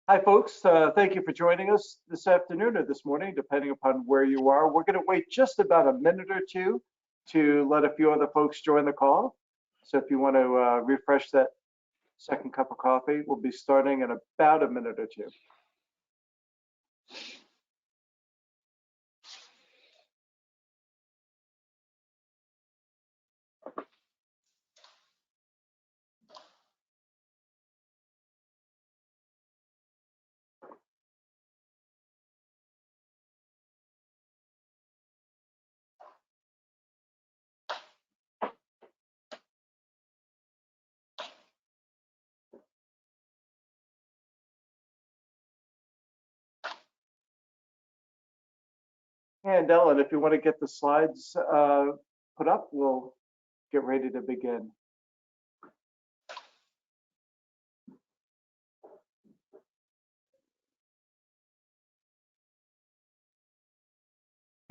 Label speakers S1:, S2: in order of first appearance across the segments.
S1: Hi, folks. Thank you for joining us this afternoon or this morning, depending upon where you are. We're going to wait just about a minute or two to let a few other folks join the call. So if you want to refresh that second cup of coffee, we'll be starting in about a minute or two. And Ellen, if you want to get the slides put up, we'll get ready to begin.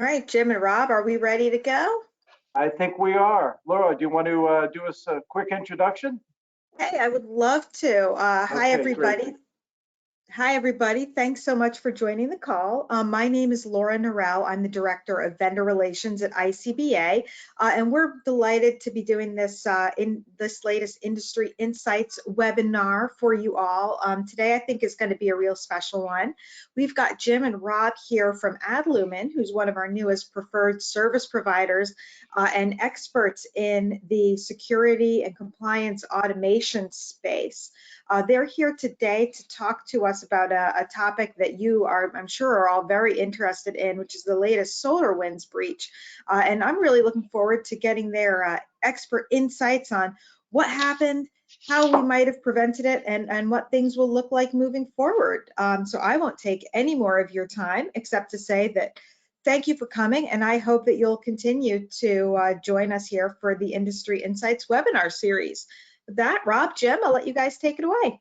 S2: All right, Jim and Rob, are we ready to go?
S1: I think we are. Laura, do you want to do us a quick introduction?
S2: Hey, I would love to. Hi, everybody.
S1: Great.
S2: Hi, everybody. Thanks so much for joining the call. My name is Laura Norell. I'm the Director of Vendor Relations at ICBA, and we're delighted to be doing this in this latest Industry Insights webinar for you all. Today, I think is going to be a real special one. We've got Jim and Rob here from Adlumin, who's one of our newest preferred service providers and experts in the security and compliance automation space. They're here today to talk to us about a topic that you are, I'm sure, are all very interested in, which is the latest SolarWinds breach. And I'm really looking forward to getting their expert insights on what happened, how we might have prevented it, and what things will look like moving forward. So I won't take any more of your time except to say that thank you for coming, and I hope that you'll continue to join us here for the Industry Insights webinar series. With that, Rob, Jim, I'll let you guys take it away.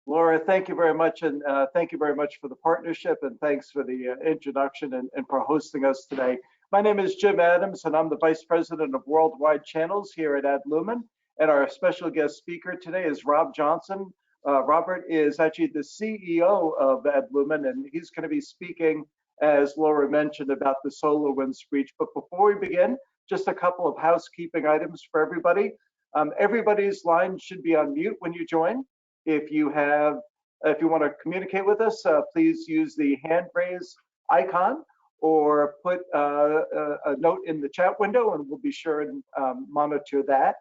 S1: Laura, thank you very much, and thank you very much for the partnership, and thanks for the introduction and for hosting us today. My name is Jim Adams, and I'm the Vice President of Worldwide Channels here at Adlumin, and our special guest speaker today is Rob Johnston. Robert is actually the CEO of Adlumin, and he's going to be speaking, as Laura mentioned, about the SolarWinds breach. But before we begin, just a couple of housekeeping items for everybody. Everybody's line should be on mute when you join. If you want to communicate with us, please use the hand raise icon or put a note in the chat window, and we'll be sure and monitor that.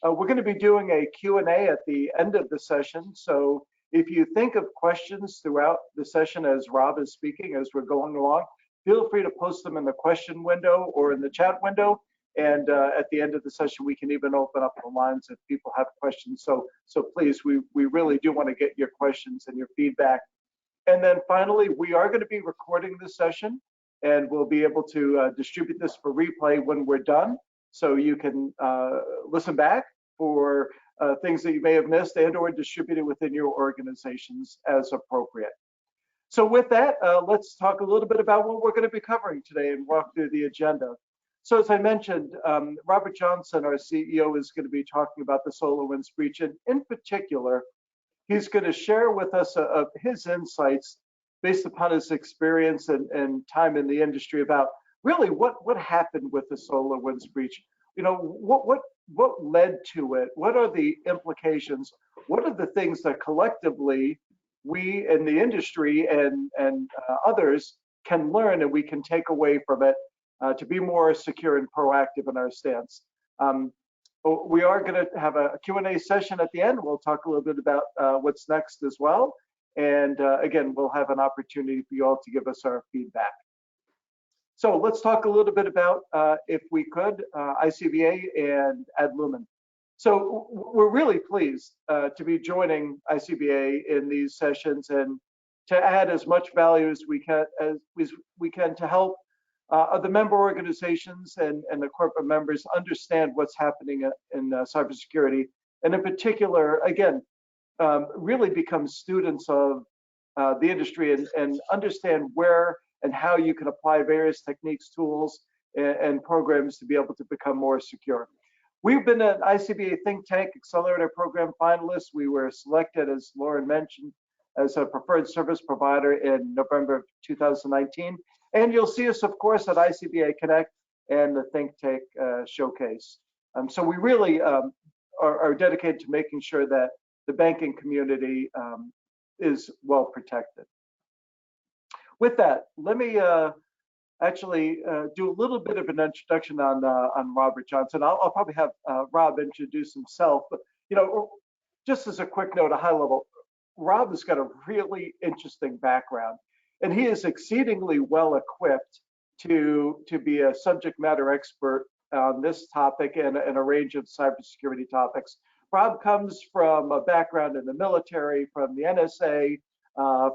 S1: We're going to be doing a Q&A at the end of the session. So if you think of questions throughout the session as Rob is speaking, as we're going along, feel free to post them in the question window or in the chat window. And at the end of the session, we can even open up the lines if people have questions. So please, we really do want to get your questions and your feedback. And then finally, we are going to be recording this session, and we'll be able to distribute this for replay when we're done. So you can listen back for things that you may have missed and or distribute it within your organizations as appropriate. So with that, let's talk a little bit about what we're going to be covering today and walk through the agenda. So as I mentioned, Robert Johnston, our CEO, is going to be talking about the SolarWinds breach, and in particular, he's going to share with us his insights based upon his experience and time in the industry about really what happened with the SolarWinds breach. You know, what led to it? What are the implications? What are the things that collectively we in the industry and others can learn and we can take away from it to be more secure and proactive in our stance? We are going to have a Q&A session at the end. We'll talk a little bit about what's next as well. And again, we'll have an opportunity for you all to give us our feedback. So let's talk a little bit about, if we could, ICBA and Adlumin. So we're really pleased to be joining ICBA in these sessions and to add as much value as we can to help the member organizations and the corporate members understand what's happening in cybersecurity, and in particular, again, really become students of the industry and understand where and how you can apply various techniques, tools, and programs to be able to become more secure. We've been an ICBA Think Tank Accelerator Program finalists. We were selected, as Lauren mentioned, as a preferred service provider in November of 2019. And you'll see us, of course, at ICBA Connect and the Think Tank Showcase. So we really are dedicated to making sure that the banking community is well protected. With that, let me actually do a little bit of an introduction on Robert Johnston. I'll probably have Rob introduce himself, but just as a quick note, a high level, Rob has got a really interesting background, and he is exceedingly well equipped to be a subject matter expert on this topic and a range of cybersecurity topics. Rob comes from a background in the military, from the NSA,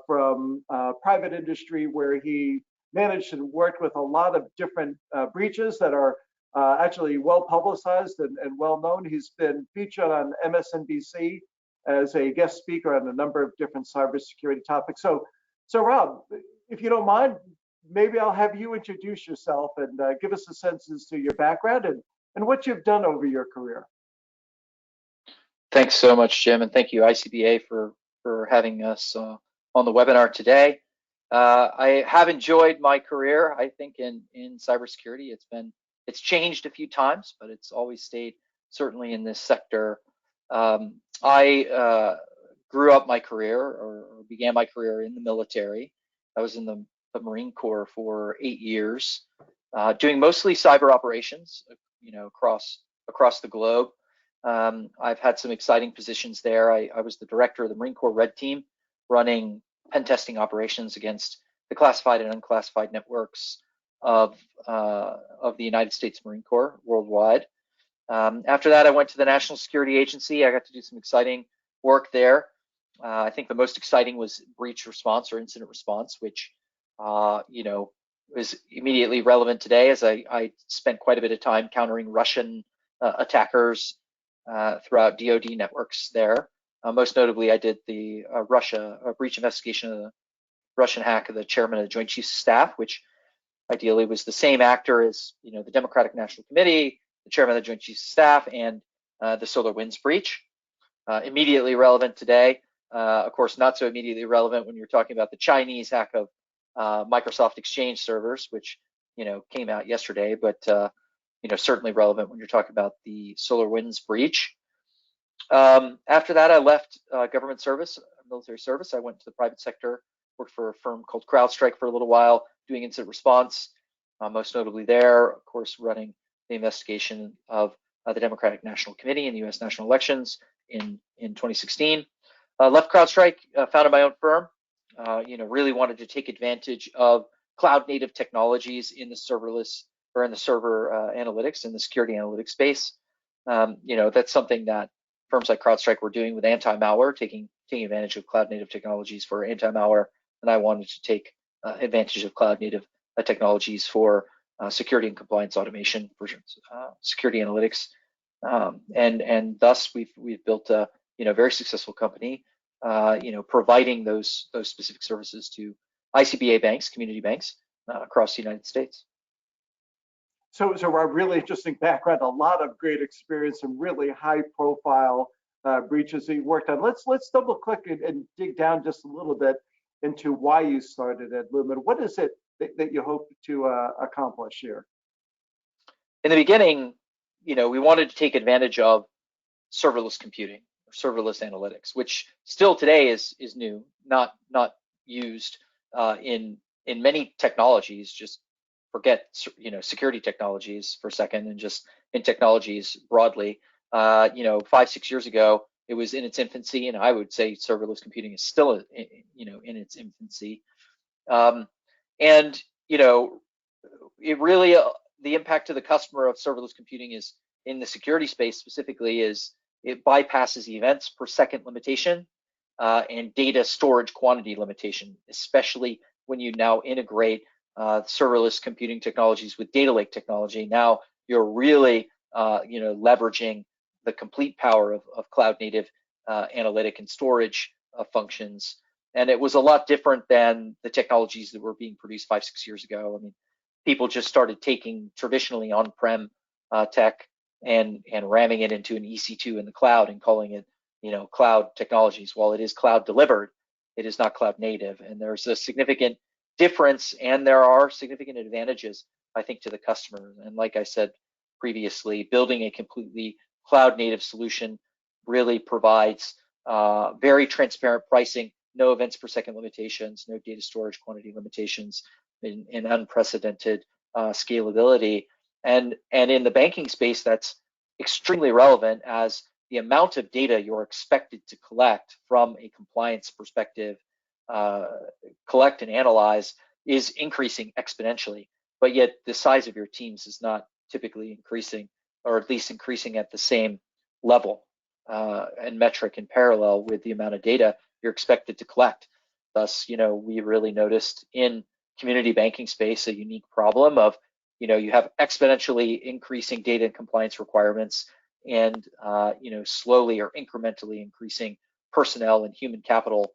S1: from private industry, where he managed and worked with a lot of different breaches that are actually well publicized and well known. He's been featured on MSNBC as a guest speaker on a number of different cybersecurity topics. So Rob, if you don't mind, maybe I'll have you introduce yourself and give us a sense as to your background and what you've done over your career.
S3: Thanks so much, Jim, and thank you, ICBA, for having us on the webinar today. I have enjoyed my career, I think, in cybersecurity. It's changed a few times, but it's always stayed certainly in this sector. I grew up my career, or began my career, in the military. I was in the Marine Corps for 8 years, doing mostly cyber operations, across the globe. I've had some exciting positions there. I was the director of the Marine Corps Red Team, running pen testing operations against the classified and unclassified networks of the United States Marine Corps worldwide. After that, I went to the National Security Agency. I got to do some exciting work there. I think the most exciting was breach response or incident response, which is immediately relevant today, as I spent quite a bit of time countering Russian attackers throughout DoD networks there. Most notably, I did the breach investigation of the Russian hack of the chairman of the Joint Chiefs of Staff, which ideally was the same actor as the Democratic National Committee, the chairman of the Joint Chiefs of Staff, and the SolarWinds breach. Immediately relevant today. Of course, not so immediately relevant when you're talking about the Chinese hack of Microsoft Exchange servers, which came out yesterday, but certainly relevant when you're talking about the SolarWinds breach. After that, I left government service, military service. I went to the private sector, worked for a firm called CrowdStrike for a little while, doing incident response, most notably there, of course, running the investigation of the Democratic National Committee in the U.S. national elections in 2016. Left CrowdStrike, founded my own firm. Really wanted to take advantage of cloud-native technologies in the serverless or in the server analytics, in the security analytics space. That's something that firms like CrowdStrike were doing with anti-malware, taking advantage of cloud-native technologies for anti-malware, and I wanted to take advantage of cloud-native technologies for security and compliance automation, for security analytics, and thus we've built a very successful company, providing those specific services to ICBA banks, community banks across the United States.
S1: So a really interesting background, a lot of great experience, and really high-profile breaches that you worked on. Let's double click and dig down just a little bit into why you started at Lumen. What is it that you hope to accomplish here?
S3: In the beginning, we wanted to take advantage of serverless computing, or serverless analytics, which still today is new, not used in many technologies. Just forget security technologies for a second, and just in technologies broadly. 5-6 years ago, it was in its infancy, and I would say serverless computing is still in its infancy. It really the impact to the customer of serverless computing is in the security space specifically is it bypasses events per second limitation and data storage quantity limitation, especially when you now integrate serverless computing technologies with data lake technology. Now you're really leveraging the complete power of cloud native analytic and storage functions. And it was a lot different than the technologies that were being produced 5-6 years ago. I mean, people just started taking traditionally on-prem tech and ramming it into an EC2 in the cloud and calling it cloud technologies. While it is cloud delivered, it is not cloud native. And there's a significant difference, and there are significant advantages, I think, to the customer. And like I said previously, building a completely cloud native solution really provides very transparent pricing, no events per second limitations, no data storage quantity limitations, and unprecedented scalability. And in the banking space, that's extremely relevant, as the amount of data you're expected to collect from a compliance perspective, collect and analyze, is increasing exponentially. But yet the size of your teams is not typically increasing, or at least increasing at the same level and metric in parallel with the amount of data you're expected to collect. Thus, we really noticed in community banking space a unique problem of, you have exponentially increasing data and compliance requirements, and slowly or incrementally increasing personnel and human capital,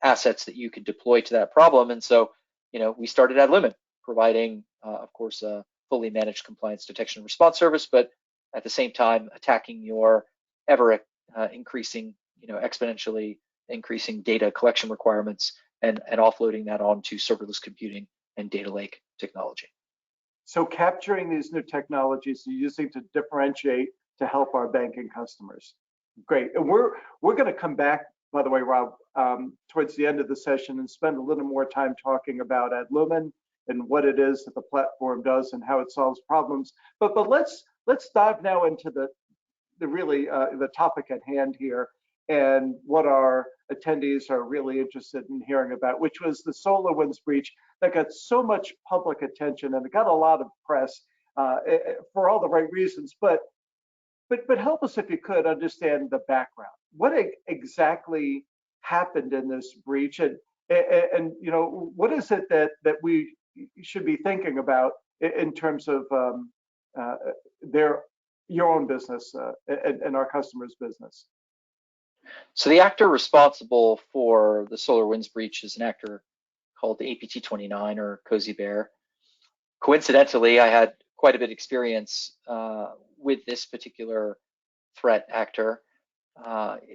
S3: assets that you could deploy to that problem. And so, we started Adlumin, providing, of course, a fully managed compliance detection and response service, but at the same time attacking your ever increasing, exponentially increasing data collection requirements, and offloading that onto serverless computing and data lake technology.
S1: So capturing these new technologies and using to differentiate to help our banking customers. Great. And we're going to come back, by the way, Rob, towards the end of the session and spend a little more time talking about Adlumin and what it is that the platform does and how it solves problems. But let's dive now into the topic at hand here, and what our attendees are really interested in hearing about, which was the SolarWinds breach that got so much public attention, and it got a lot of press for all the right reasons. But help us, if you could, understand the background. What exactly happened in this breach, and what is it that we should be thinking about in terms of your own business and our customers' business?
S3: So the actor responsible for the SolarWinds breach is an actor called the APT29, or Cozy Bear. Coincidentally, I had quite a bit of experience with this particular threat actor.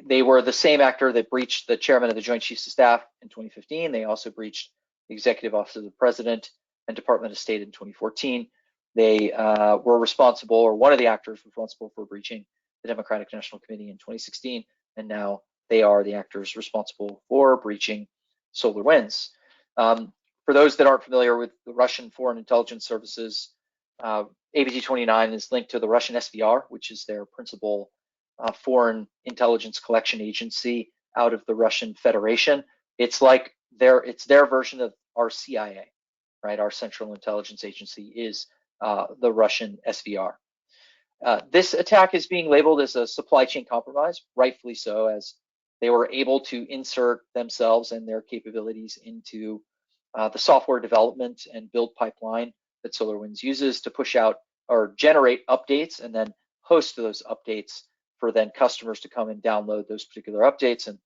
S3: They were the same actor that breached the chairman of the Joint Chiefs of Staff in 2015. They also breached the Executive Office of the President and Department of State in 2014. They were responsible, or one of the actors responsible, for breaching the Democratic National Committee in 2016, and now they are the actors responsible for breaching SolarWinds. For those that aren't familiar with the Russian Foreign Intelligence Services, APT29 is linked to the Russian SVR, which is their principal foreign intelligence collection agency out of the Russian Federation. It's like their version of our CIA, right? Our Central Intelligence Agency is the Russian SVR. This attack is being labeled as a supply chain compromise, rightfully so, as they were able to insert themselves and their capabilities into the software development and build pipeline that SolarWinds uses to push out or generate updates, and then host those updates for then customers to come and download those particular updates and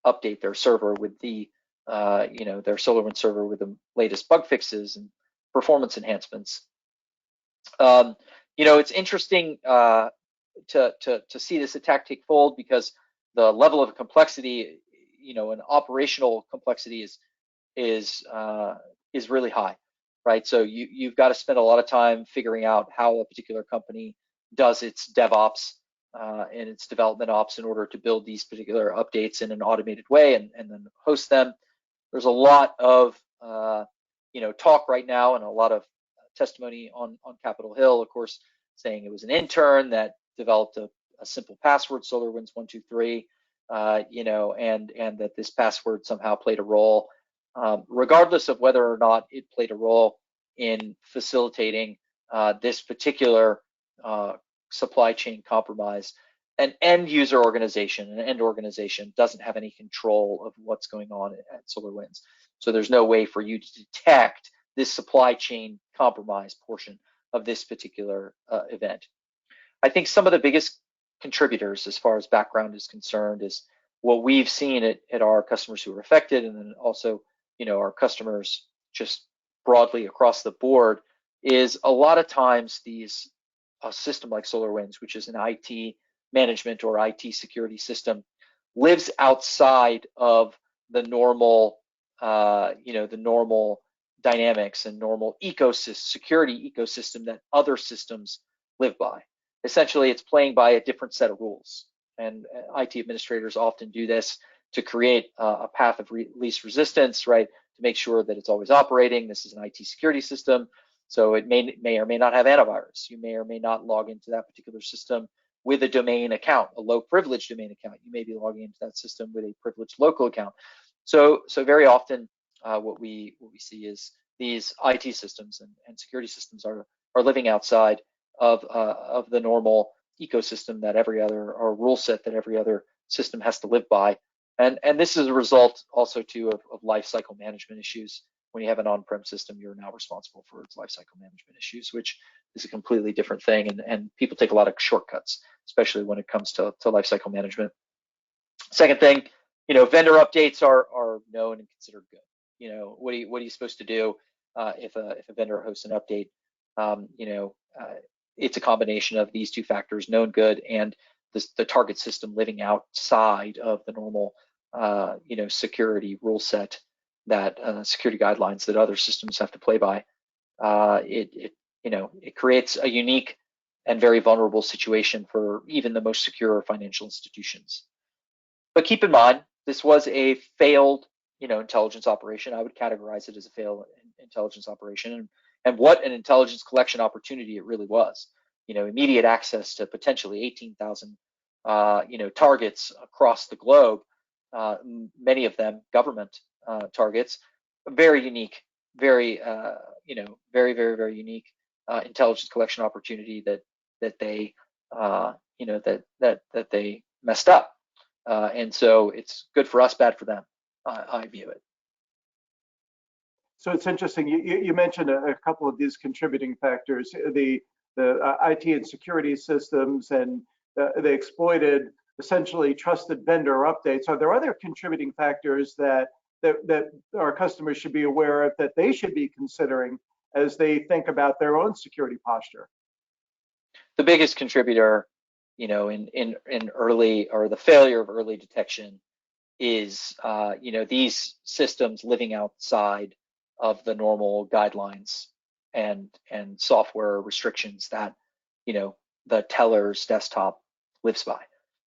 S3: update their server with the their SolarWinds server with the latest bug fixes and performance enhancements. It's interesting to see this attack take fold, because the level of complexity, and operational complexity is really high, right? So you've got to spend a lot of time figuring out how a particular company does its DevOps and its development ops in order to build these particular updates in an automated way and then host them. There's a lot of talk right now, and a lot of testimony on Capitol Hill, of course, saying it was an intern that developed a simple password, SolarWinds 123, and that this password somehow played a role. Regardless of whether or not it played a role in facilitating this particular supply chain compromise, an end user organization, an end organization doesn't have any control of what's going on at SolarWinds. So there's no way for you to detect this supply chain compromise portion of this particular event. I think some of the biggest contributors, as far as background is concerned, is what we've seen at our customers who were affected, and then also our customers just broadly across the board, is a lot of times a system like SolarWinds, which is an IT management or IT security system, lives outside of the normal, the normal dynamics and normal security ecosystem that other systems live by. Essentially, it's playing by a different set of rules. And IT administrators often do this to create a path of least resistance, right? To make sure that it's always operating. This is an IT security system, so it may or may not have antivirus. You may or may not log into that particular system with a domain account, a low privilege domain account. You may be logging into that system with a privileged local account. So very often what we see is these IT systems and security systems are living outside of the normal ecosystem that every other, or rule set that every other system has to live by. And this is a result also too of life cycle management issues. When you have an on-prem system, you're now responsible for its life cycle management issues, which is a completely different thing. And people take a lot of shortcuts, especially when it comes to life cycle management. Second thing, vendor updates are known and considered good. What are you supposed to do if a vendor hosts an update? It's a combination of these two factors: known good and the target system living outside of the normal security rule set, that security guidelines that other systems have to play by. It creates a unique and very vulnerable situation for even the most secure financial institutions. But keep in mind, this was a failed intelligence operation. I would categorize it as a failed intelligence operation, and what an intelligence collection opportunity it really was. Immediate access to potentially 18,000 targets across the globe, many of them government targets. A very unique, very very unique intelligence collection opportunity that they that they messed up. And so it's good for us, bad for them. I view it.
S1: So it's interesting. You mentioned a couple of these contributing factors: the IT and security systems, and they exploited essentially trusted vendor updates. Are there other contributing factors that our customers should be aware of, that they should be considering as they think about their own security posture?
S3: The biggest contributor, in early, or the failure of early detection, is these systems living outside of the normal guidelines and software restrictions that the teller's desktop lives by.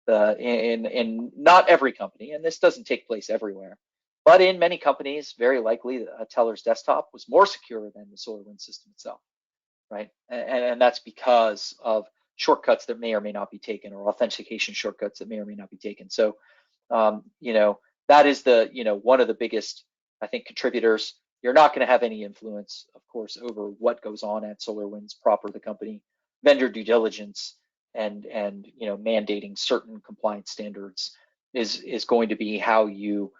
S3: In not every company, and this doesn't take place everywhere, but in many companies, very likely a teller's desktop was more secure than the SolarWinds system itself, right? And that's because of shortcuts that may or may not be taken, or authentication shortcuts that may or may not be taken. So that is one of the biggest, I think, contributors. You're not going to have any influence, of course, over what goes on at SolarWinds proper, the company. Vendor due diligence and mandating certain compliance standards is going to be how you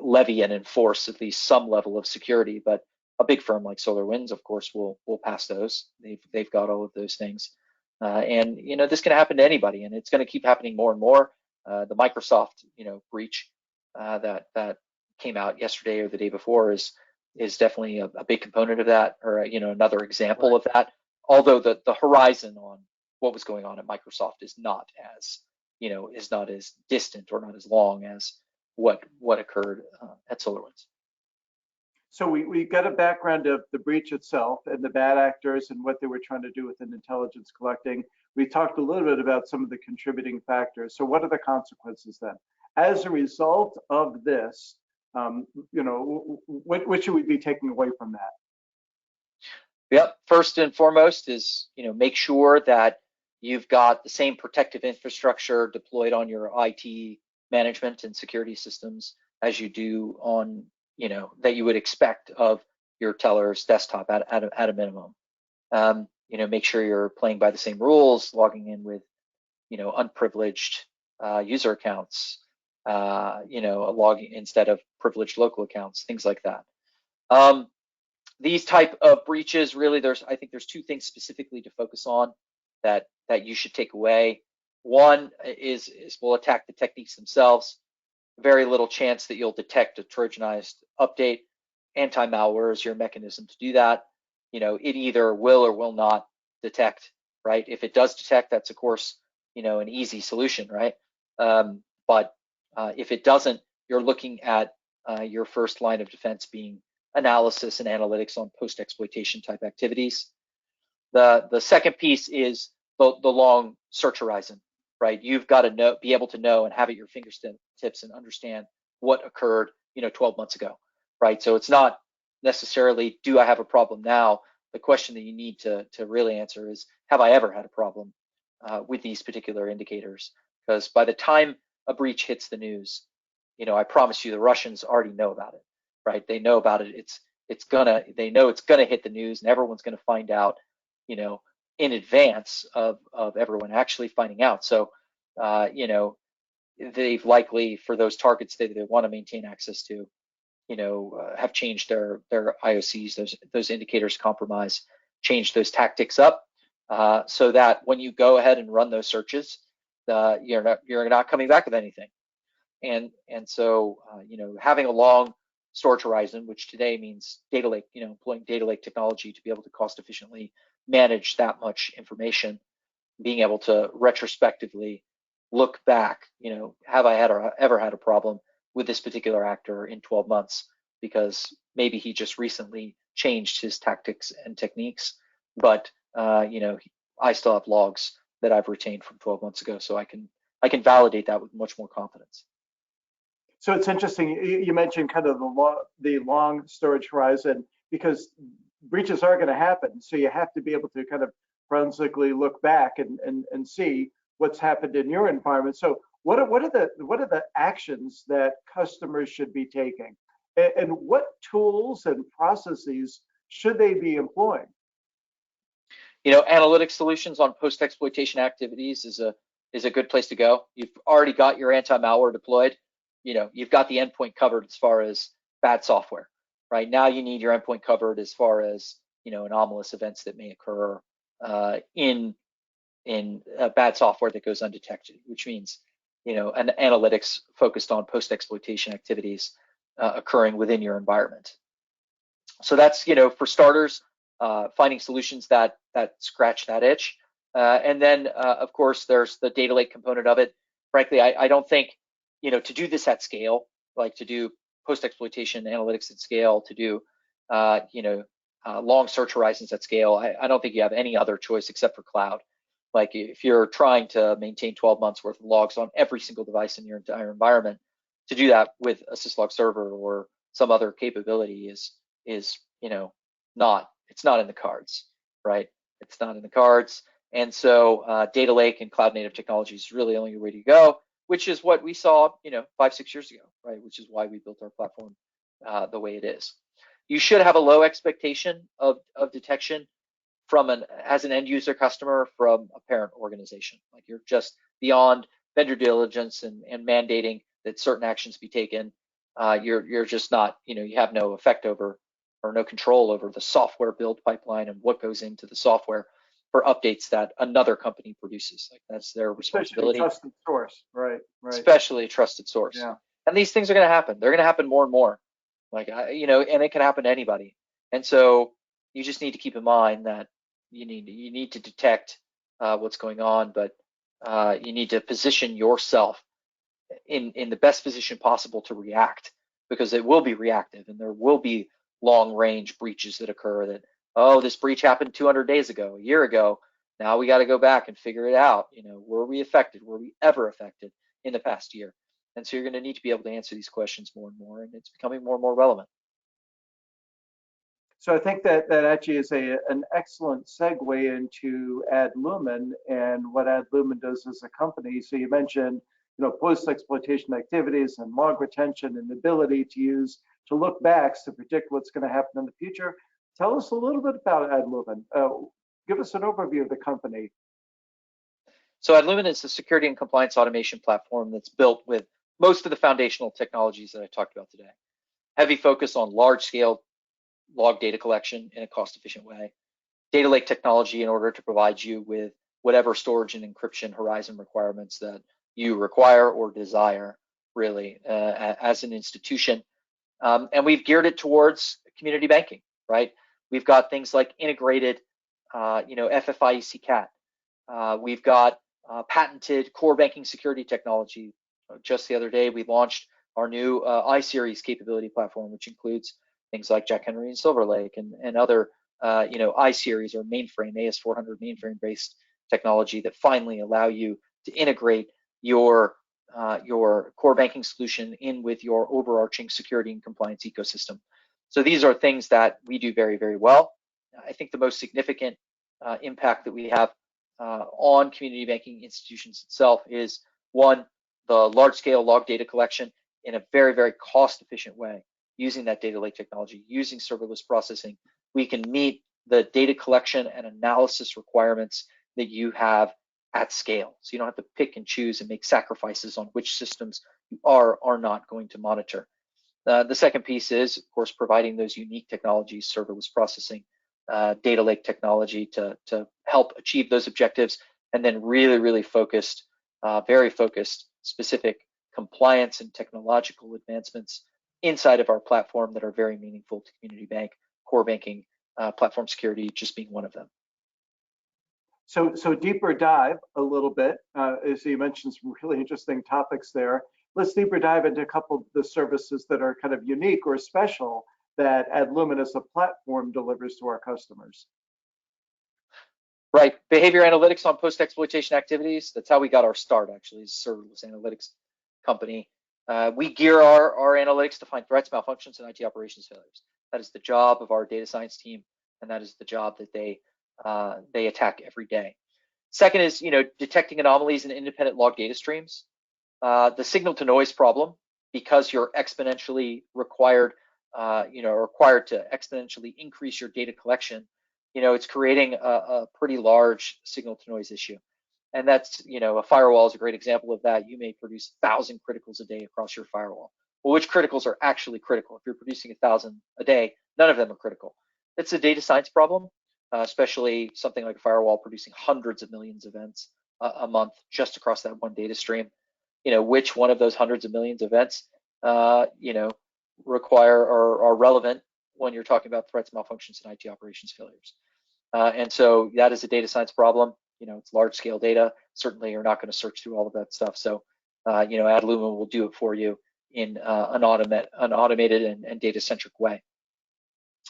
S3: levy and enforce at least some level of security. But a big firm like SolarWinds, of course, will pass those. They've got all of those things, and this can happen to anybody, and it's going to keep happening more and more. The Microsoft breach that came out yesterday or the day before is definitely a big component of that, or another example of that. Although the horizon on what was going on at Microsoft is not as distant or not as long as what occurred at SolarWinds.
S1: So we got a background of the breach itself and the bad actors and what they were trying to do within intelligence collecting. We talked a little bit about some of the contributing factors. So what are the consequences then? As a result of this, what should we be taking away from that?
S3: Yep. First and foremost is, make sure that you've got the same protective infrastructure deployed on your IT management and security systems as you do on, that you would expect of your teller's desktop at a minimum. Make sure you're playing by the same rules, logging in with, unprivileged user accounts, logging instead of privileged local accounts, things like that. These type of breaches, really, I think there's two things specifically to focus on that you should take away. One is we'll attack the techniques themselves. Very little chance that you'll detect a trojanized update. Anti-malware is your mechanism to do that. It either will or will not detect, right? If it does detect, that's of course, an easy solution, right? But If it doesn't, you're looking at your first line of defense being analysis and analytics on post-exploitation type activities. The second piece is the long search horizon, right? You've got to be able to know and have at your fingertips and understand what occurred, 12 months ago, right? So it's not necessarily, do I have a problem now? The question that you need to really answer is, have I ever had a problem with these particular indicators? Because by the time a breach hits the news, I promise you the Russians already know about it, right? They know about it. They know it's gonna hit the news, and everyone's gonna find out, in advance of everyone actually finding out. So, they've likely, for those targets that they want to maintain access to, have changed their IOCs, those indicators compromise, change those tactics up, so that when you go ahead and run those searches, you're not coming back with anything. And so having a long storage horizon, which today means data lake, employing data lake technology to be able to cost efficiently manage that much information, being able to retrospectively look back, have I ever had a problem with this particular actor in 12 months, because maybe he just recently changed his tactics and techniques, but I still have logs that I've retained from 12 months ago, so I can validate that with much more confidence.
S1: So it's interesting, you mentioned kind of the long storage horizon, because breaches are going to happen. So you have to be able to kind of forensically look back and see what's happened in your environment. So what are the actions that customers should be taking, and what tools and processes should they be employing?
S3: Analytic solutions on post-exploitation activities is a good place to go. You've already got your anti-malware deployed. You've got the endpoint covered as far as bad software. Right now, you need your endpoint covered as far as anomalous events that may occur in bad software that goes undetected, which means an analytics focused on post-exploitation activities occurring within your environment. So that's for starters, finding solutions that scratch that itch, and then of course there's the data lake component of it. Frankly, I don't think to do this at scale, like to do post-exploitation analytics at scale, to do long search horizons at scale, I don't think you have any other choice except for cloud. Like if you're trying to maintain 12 months worth of logs on every single device in your entire environment, to do that with a syslog server or some other capability is it's not in the cards, right? It's not in the cards. And so data lake and cloud native technology is really only your way to go, which is what we saw 5-6 years ago, right? Which is why we built our platform the way it is. You should have a low expectation of detection as an end user customer from a parent organization. Like you're just beyond vendor diligence and mandating that certain actions be taken. You're just not, you have no effect over or no control over the software build pipeline and what goes into the software for updates that another company produces. Like that's their responsibility.
S1: Especially a trusted source, right?
S3: Especially a trusted source.
S1: Yeah.
S3: And these things are going to happen. They're going to happen more and more. Like and it can happen to anybody. And so you just need to keep in mind that you need to detect what's going on, but you need to position yourself in the best position possible to react, because it will be reactive and there will be long range breaches that occur that, oh, this breach happened 200 days ago, a year ago. Now we got to go back and figure it out. Were we affected? Were we ever affected in the past year? And so you're going to need to be able to answer these questions more and more, and it's becoming more and more relevant.
S1: So I think that actually is an excellent segue into Adlumin and what Adlumin does as a company. So you mentioned, post-exploitation activities and log retention and the ability to look back to predict what's going to happen in the future. Tell us a little bit about Adlumin. Give us an overview of the company.
S3: So Adlumin is a security and compliance automation platform that's built with most of the foundational technologies that I talked about today. Heavy focus on large-scale log data collection in a cost-efficient way. Data lake technology in order to provide you with whatever storage and encryption horizon requirements that you require or desire, really, as an institution. And we've geared it towards community banking, right? We've got things like integrated, FFIEC CAT. We've got patented core banking security technology just the other day, we launched our new I-Series capability platform, which includes things like Jack Henry and Silver Lake and other I-Series or mainframe, AS400 mainframe-based technology that finally allow you to integrate your core banking solution in with your overarching security and compliance ecosystem. So these are things that we do very, very well. I think the most significant impact that we have on community banking institutions itself is, one, the large-scale log data collection in a very, very cost-efficient way. Using that data lake technology, using serverless processing, we can meet the data collection and analysis requirements that you have at scale. So you don't have to pick and choose and make sacrifices on which systems you are not going to monitor. The second piece is, of course, providing those unique technologies, serverless processing, data lake technology to help achieve those objectives, and then really, really focused, very focused, specific compliance and technological advancements inside of our platform that are very meaningful to community bank, core banking, platform security just being one of them.
S1: So deeper dive a little bit, as you mentioned some really interesting topics there. Let's deeper dive into a couple of the services that are kind of unique or special that Adlumin as a platform delivers to our customers.
S3: Right, behavior analytics on post-exploitation activities. That's how we got our start, actually, as a serverless analytics company. We gear our analytics to find threats, malfunctions, and IT operations failures. That is the job of our data science team, and that is the job that they attack every day. Second is, detecting anomalies in independent log data streams. The signal to noise problem, because you're exponentially required to exponentially increase your data collection, it's creating a pretty large signal to noise issue. And that's, a firewall is a great example of that. You may produce 1,000 criticals a day across your firewall. Well, which criticals are actually critical? If you're producing 1,000 a day, none of them are critical. It's a data science problem, especially something like a firewall producing hundreds of millions of events a month just across that one data stream. Which one of those hundreds of millions of events, require or are relevant when you're talking about threats, malfunctions, and IT operations failures. And so that is a data science problem. It's large scale data. Certainly you're not going to search through all of that stuff. So, Adlumin will do it for you in an automated and data centric way.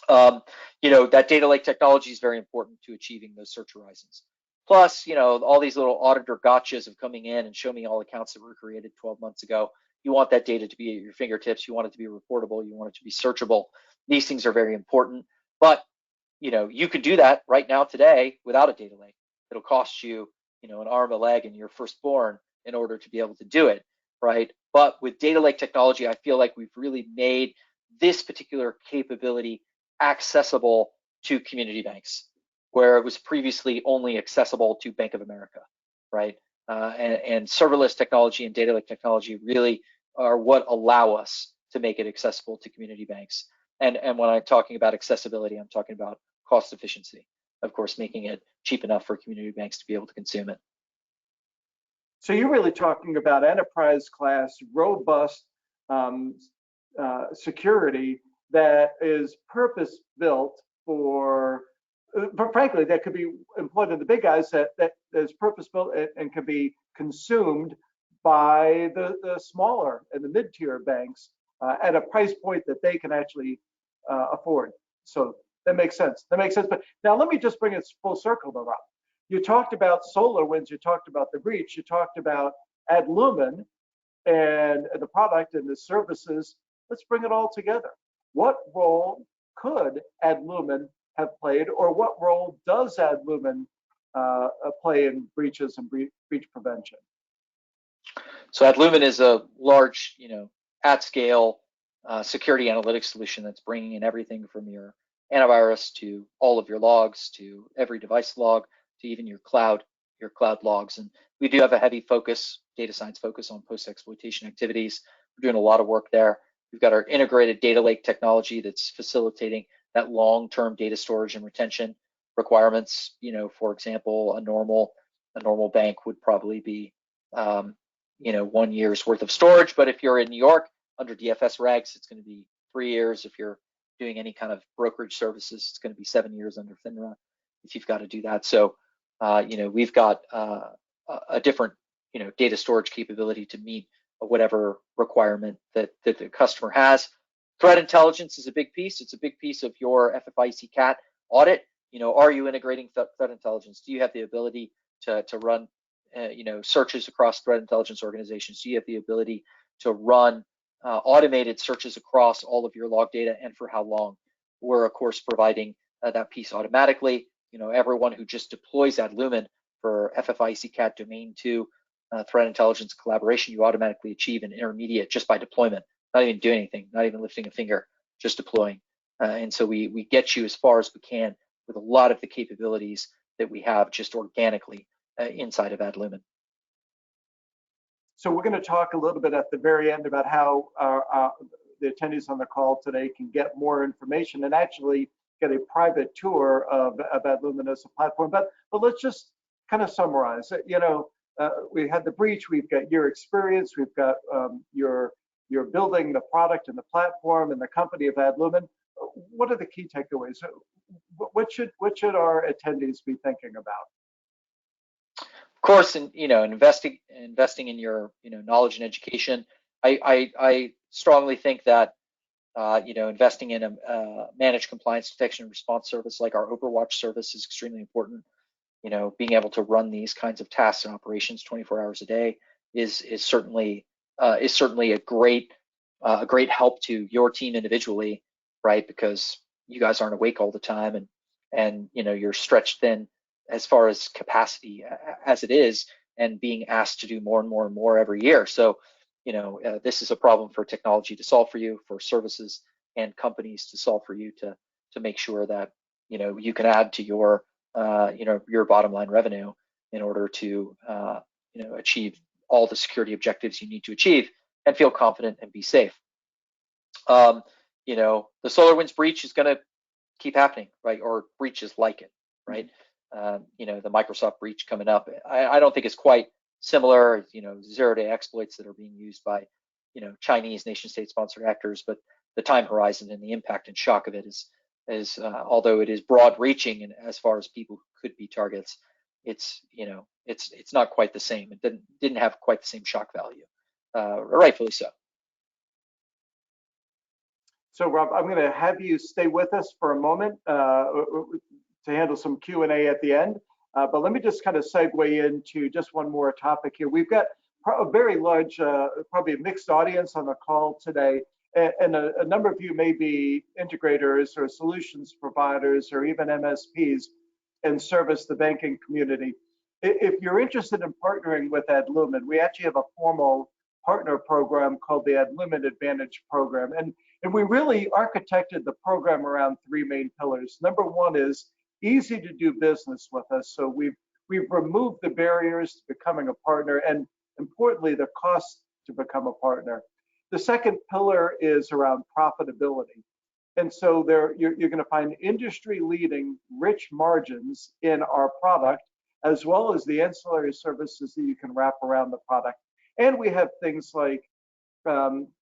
S3: That data lake technology is very important to achieving those search horizons. Plus, all these little auditor gotchas of coming in and show me all accounts that were created 12 months ago. You want that data to be at your fingertips. You want it to be reportable. You want it to be searchable. These things are very important. But, you could do that right now today without a data lake. It'll cost you, an arm, a leg, and your firstborn in order to be able to do it, right? But with data lake technology, I feel like we've really made this particular capability accessible to community banks, where it was previously only accessible to Bank of America, right? And serverless technology and data lake technology really are what allow us to make it accessible to community banks. And when I'm talking about accessibility, I'm talking about cost efficiency, of course, making it cheap enough for community banks to be able to consume it.
S1: So you're really talking about enterprise class, robust security that is purpose built for, but frankly, that could be employed in the big guys that is purpose built and can be consumed by the smaller and the mid-tier banks at a price point that they can actually afford. So that makes sense. That makes sense. But now let me just bring it full circle around. You talked about SolarWinds, you talked about the breach, you talked about Adlumin and the product and the services. Let's bring it all together. What role could Adlumin have played, or what role does Adlumin play in breaches and breach prevention?
S3: So Adlumin is a large, at scale security analytics solution that's bringing in everything from your antivirus to all of your logs to every device log to even your cloud logs. And we do have a heavy focus, data science focus on post-exploitation activities. We're doing a lot of work there. We've got our integrated data lake technology that's facilitating that long-term data storage and retention requirements. For example, a normal bank would probably be 1 year's worth of storage, but if you're in New York under DFS regs, it's going to be 3 years. If you're doing any kind of brokerage services, it's going to be 7 years under FINRA if you've got to do that. So we've got a different data storage capability to meet whatever requirement that the customer has. Threat intelligence is a big piece. It's a big piece of your FFIEC CAT audit. Are you integrating threat intelligence? Do you have the ability to run searches across threat intelligence organizations? Do you have the ability to run automated searches across all of your log data, and for how long? We're of course providing that piece automatically. Everyone who just deploys Adlumin for FFIEC CAT Domain 2 threat intelligence collaboration, you automatically achieve an intermediate just by deployment, not even doing anything, not even lifting a finger, just deploying. And so we get you as far as we can with a lot of the capabilities that we have just organically inside of Adlumin.
S1: So we're going to talk a little bit at the very end about how the attendees on the call today can get more information and actually get a private tour of Adlumin as a platform. But let's just kind of summarize. We had the breach. We've got your experience. We've got your building the product and the platform and the company of Adlumin. What are the key takeaways? What should our attendees be thinking about?
S3: Of course, investing in your knowledge and education. I strongly think that investing in a managed compliance detection and response service like our Overwatch service is extremely important. Being able to run these kinds of tasks and operations 24 hours a day is certainly a great help to your team individually, right? Because you guys aren't awake all the time, and you're stretched thin as far as capacity as it is, and being asked to do more and more and more every year. So this is a problem for technology to solve for you, for services and companies to solve for you, to make sure that you can add to your your bottom line revenue in order to achieve all the security objectives you need to achieve and feel confident and be safe. The SolarWinds breach is going to keep happening, right? Or breaches like it, right? The Microsoft breach coming up, I don't think it's quite similar, zero-day exploits that are being used by, Chinese nation-state sponsored actors, but the time horizon and the impact and shock of it is although it is broad-reaching and as far as people who could be targets, it's not quite the same. It didn't have quite the same shock value, rightfully so.
S1: So Rob, I'm going to have you stay with us for a moment to handle some Q&A at the end. But let me just kind of segue into just one more topic here. We've got a very large, probably a mixed audience on the call today. And a number of you may be integrators or solutions providers or even MSPs and service the banking community. If you're interested in partnering with Adlumin, we actually have a formal partner program called the Adlumin Advantage Program. And we really architected the program around three main pillars. Number one is easy to do business with us. So we've removed the barriers to becoming a partner, and importantly, the cost to become a partner. The second pillar is around profitability. And so you're going to find industry-leading rich margins in our product, as well as the ancillary services that you can wrap around the product. And we have things like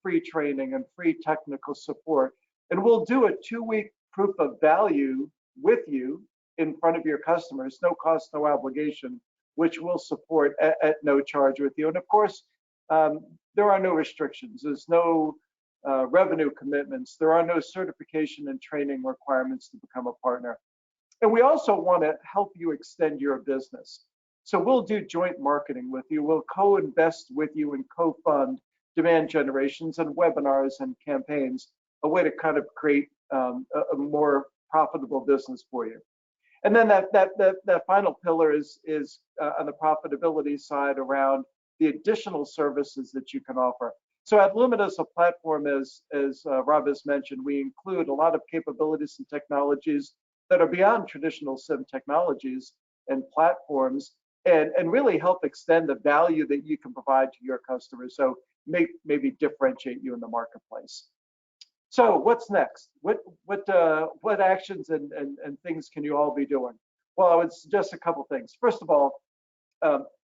S1: free training and free technical support. And we'll do a 2-week proof of value with you in front of your customers, no cost, no obligation, which we'll support at no charge with you. And of course, there are no restrictions. There's no revenue commitments. There are no certification and training requirements to become a partner. And we also want to help you extend your business. So we'll do joint marketing with you. We'll co-invest with you and co-fund demand generations and webinars and campaigns, a way to kind of create a more profitable business for you. And then that final pillar is on the profitability side around the additional services that you can offer. So Adlumin as a platform, as Rob has mentioned, we include a lot of capabilities and technologies that are beyond traditional SIEM technologies and platforms, and really help extend the value that you can provide to your customers. So maybe differentiate you in the marketplace. So what's next? What actions and things can you all be doing? Well, I would suggest a couple things. First of all,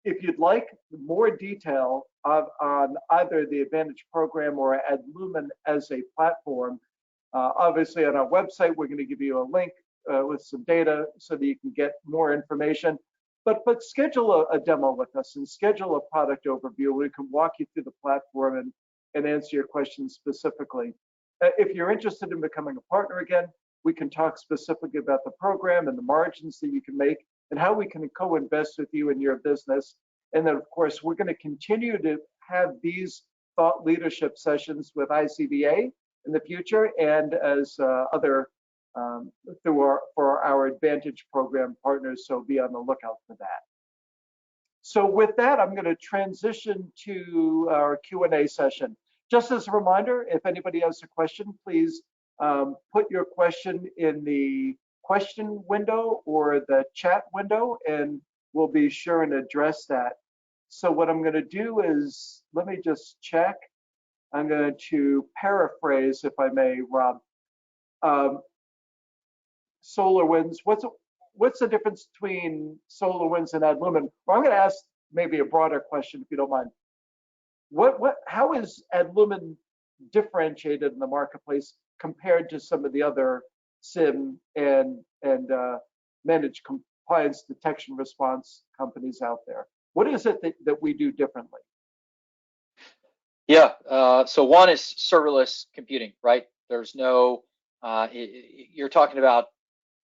S1: if you'd like more detail on either the Advantage program or Adlumin as a platform, obviously on our website, we're going to give you a link with some data so that you can get more information. But schedule a demo with us and schedule a product overview. We can walk you through the platform and answer your questions specifically. If you're interested in becoming a partner again, we can talk specifically about the program and the margins that you can make and how we can co-invest with you in your business. And then, of course, we're going to continue to have these thought leadership sessions with ICBA in the future and as other for our Advantage program partners, so be on the lookout for that. So with that, I'm going to transition to our Q&A session. Just as a reminder, if anybody has a question, please put your question in the question window or the chat window, and we'll be sure and address that. So what I'm going to do is, let me just check. I'm going to paraphrase, if I may, Rob. SolarWinds, what's the difference between SolarWinds and Adlumin? Well, I'm going to ask maybe a broader question, if you don't mind. How is Adlumin differentiated in the marketplace compared to some of the other SIEM and managed compliance detection response companies out there? What is it that we do differently?
S3: Yeah, so one is serverless computing, right? There's no, you're talking about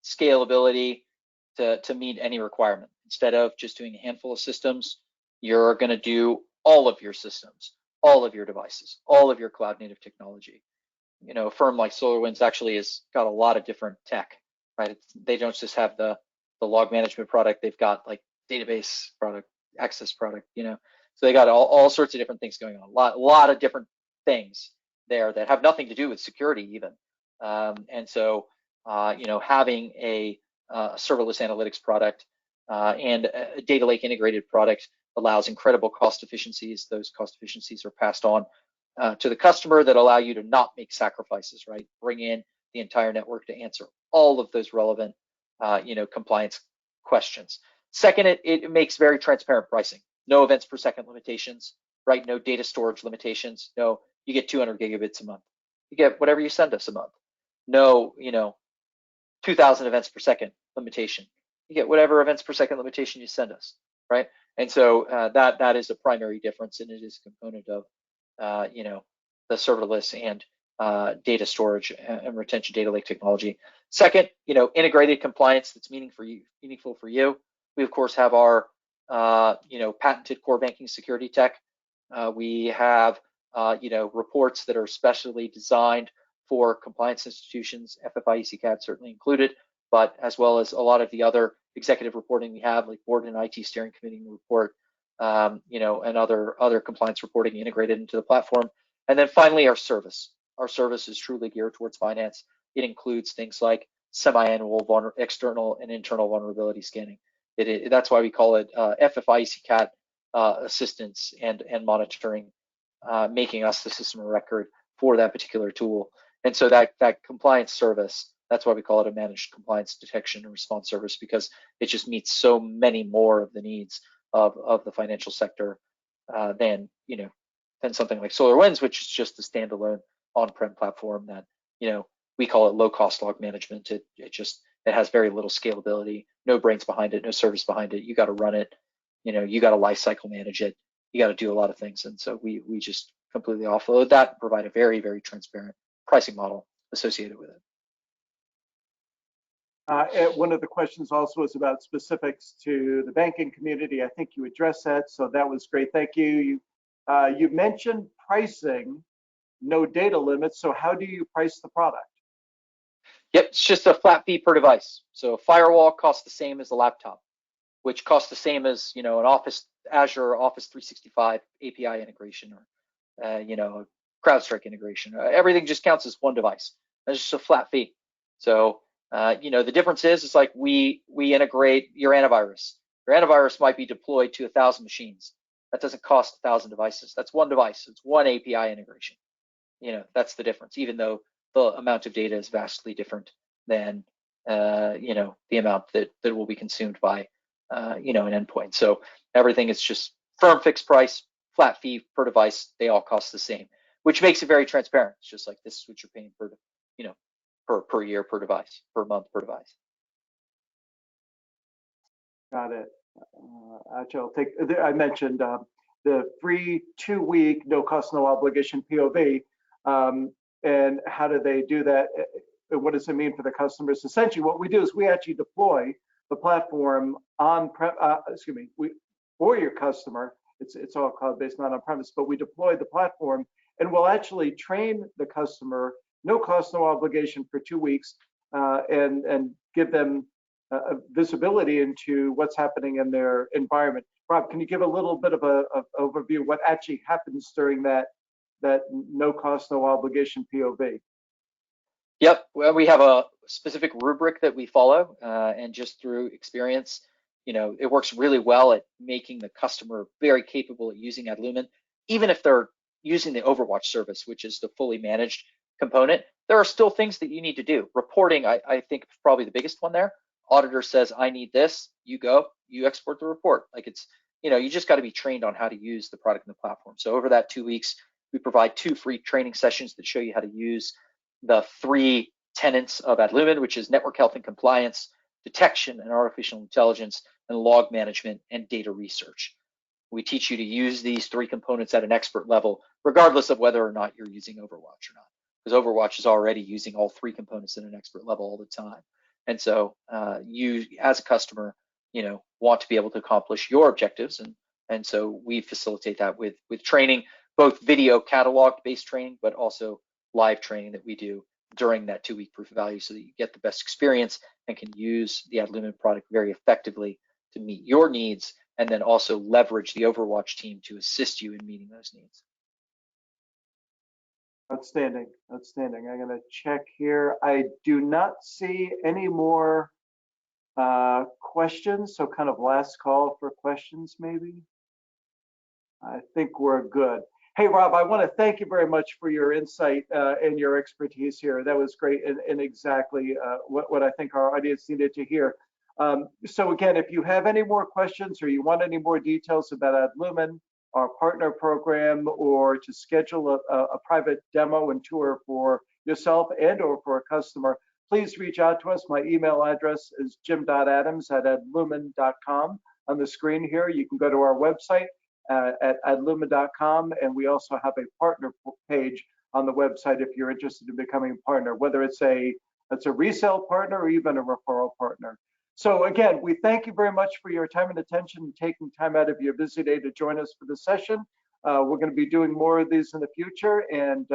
S3: scalability to meet any requirement. Instead of just doing a handful of systems, you're going to do all of your systems, all of your devices, all of your cloud native technology. You know, a firm like SolarWinds actually has got a lot of different tech, right? They don't just have the log management product, they've got like database product, access product, you know, so they got all sorts of different things going on, a lot of different things there that have nothing to do with security even. And so, you know, having a serverless analytics product and a data lake integrated product allows incredible cost efficiencies. Those cost efficiencies are passed on to the customer that allow you to not make sacrifices, right? Bring in the entire network to answer all of those relevant, you know, compliance questions. Second, it makes very transparent pricing. No events per second limitations, right? No data storage limitations. No, you get 200 gigabits a month. You get whatever you send us a month. No, you know, 2,000 events per second limitation. You get whatever events per second limitation you send us, right? And so that is a primary difference, and it is a component of, you know, the serverless and data storage and retention data lake technology. Second, you know, integrated compliance that's meaningful for you. We of course have our, you know, patented core banking security tech. We have, you know, reports that are specially designed for compliance institutions, FFI ECCAT certainly included, but as well as a lot of the other executive reporting we have, like board and IT steering committee report, you know, and other compliance reporting integrated into the platform. And then finally, our service. Our service is truly geared towards finance. It includes things like semi-annual external and internal vulnerability scanning. That's why we call it FFI ECCAT assistance and monitoring, making us the system of record for that particular tool. And so that compliance service, that's why we call it a managed compliance detection and response service, because it just meets so many more of the needs of the financial sector than, you know, than something like SolarWinds, which is just a standalone on-prem platform that, you know, we call it low-cost log management. It has very little scalability, no brains behind it, no service behind it. You got to run it, you know, you got to life cycle manage it. You got to do a lot of things, and so we just completely offload that and provide a very, very transparent pricing model associated with it.
S1: One of the questions also was about specifics to the banking community. I think you addressed that, so that was great. Thank you. You mentioned pricing, no data limits. So how do you price the product?
S3: Yep, it's just a flat fee per device. So a firewall costs the same as a laptop, which costs the same as, you know, an Azure Office 365 API integration, or you know, CrowdStrike integration. Everything just counts as one device. That's just a flat fee. So you know, the difference is, it's like we integrate your antivirus. Your antivirus might be deployed to 1,000 machines. That doesn't cost 1,000 devices. That's one device. It's one API integration. You know, that's the difference, even though the amount of data is vastly different than, you know, the amount that will be consumed by, you know, an endpoint. So everything is just firm fixed price, flat fee per device. They all cost the same, which makes it very transparent. It's just like, this is what you're paying per, you know, per year, per device, per month, per device.
S1: Got it. Actually, I'll take, I mentioned the free 2-week, no cost, no obligation POV. And how do they do that? What does it mean for the customers? Essentially, what we do is we actually deploy the platform for your customer. It's all cloud-based, not on-premise, but we deploy the platform and we'll actually train the customer, no cost, no obligation for 2 weeks, and give them visibility into what's happening in their environment. Rob, can you give a little bit of an overview of what actually happens during that no cost, no obligation POV?
S3: Yep, well, we have a specific rubric that we follow, and just through experience, it works really well at making the customer very capable at using Adlumin. Even if they're using the Overwatch service, which is the fully managed component, there are still things that you need to do. Reporting, I think, is probably the biggest one there. Auditor says, I need this, you go, you export the report. Like you just got to be trained on how to use the product and the platform. So over that 2 weeks, we provide 2 free training sessions that show you how to use the 3 tenets of Adlumin, which is network health and compliance, detection and artificial intelligence, and log management and data research. We teach you to use these 3 components at an expert level, regardless of whether or not you're using Overwatch or not, because Overwatch is already using all 3 components at an expert level all the time. And so you, as a customer, want to be able to accomplish your objectives, and so we facilitate that with training, both video catalog-based training, but also live training that we do during that 2-week proof of value, so that you get the best experience and can use the Adlumin product very effectively to meet your needs, and then also leverage the Overwatch team to assist you in meeting those needs.
S1: Outstanding, outstanding. I'm going to check here. I do not see any more questions, so kind of last call for questions, maybe. I think we're good. Hey, Rob, I want to thank you very much for your insight and your expertise here. That was great and exactly what I think our audience needed to hear. So again, if you have any more questions or you want any more details about Adlumin, our partner program, or to schedule a private demo and tour for yourself and or for a customer, please reach out to us. My email address is jim.adams@adlumin.com. On the screen here, you can go to our website at adlumin.com, and we also have a partner page on the website if you're interested in becoming a partner, whether it's a resale partner or even a referral partner. So again, we thank you very much for your time and attention and taking time out of your busy day to join us for this session. We're going to be doing more of these in the future. And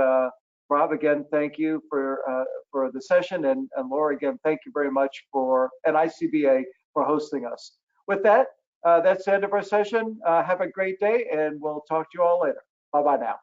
S1: Rob, again, thank you for the session. And Laura, again, thank you very much and ICBA for hosting us. With that, that's the end of our session. Have a great day, and we'll talk to you all later. Bye-bye now.